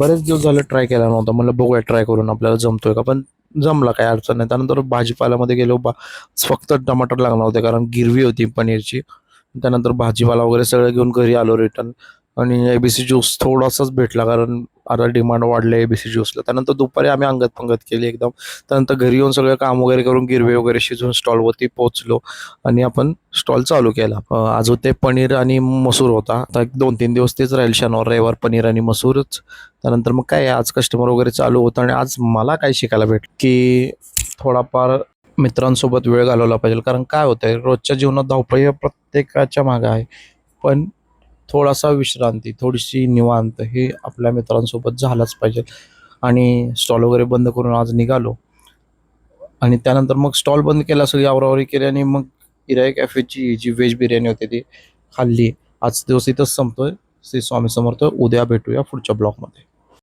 बरेच दिवस झाले ट्राय केला नव्हता. म्हणलं बघूया ट्राय करून आपल्याला जमतोय का, पण जमला, काही अडचण नाही. त्यानंतर भाजीपाल्यामध्ये गेलो फक्त टमाटर लागणार होते कारण गिरवी होती पनीरची. त्यानंतर भाजीपाला वगैरे सगळं घेऊन घरी आलो रिटर्न. आणि एबीसी ज्यूस थोडासाच भेटला कारण आता डिमांड वाढले एबीसी ज्यूसला. त्यानंतर दुपारी आम्ही अंगत पंगत केली एकदम. त्यानंतर घरी येऊन सगळं काम वगैरे करून गिरवे वगैरे शिजवून स्टॉलवरती पोहोचलो आणि आपण स्टॉल चालू केला. आज होते पनीर आणि मसूर होता. आता 2-3 दिवस तेच राहील, शनिवार रविवार पनीर आणि मसूरच. त्यानंतर मग काय आज कस्टमर वगैरे चालू होतं आणि आज मला काय शिकायला भेटलं की थोडाफार मित्रांसोबत वेळ घालवला पाहिजे. कारण काय होतंय, रोजच्या जीवनात धावपळ हे प्रत्येकाच्या मागं आहे. पण थोडासा विश्रांती, थोडीशी निवांत हे आपल्या मित्रांसोबत झालंच पाहिजे. आणि स्टॉल वगैरे बंद करून आज निघालो. आणि त्यानंतर मग स्टॉल बंद केला, सगळी आवरावरी केली आणि मग इराई कॅफेची जी व्हेज बिर्याणी होती ती खाल्ली. आज दिवस इथंच संपतोय. श्री स्वामी समर्थ. उद्या भेटूया पुढच्या ब्लॉगमध्ये.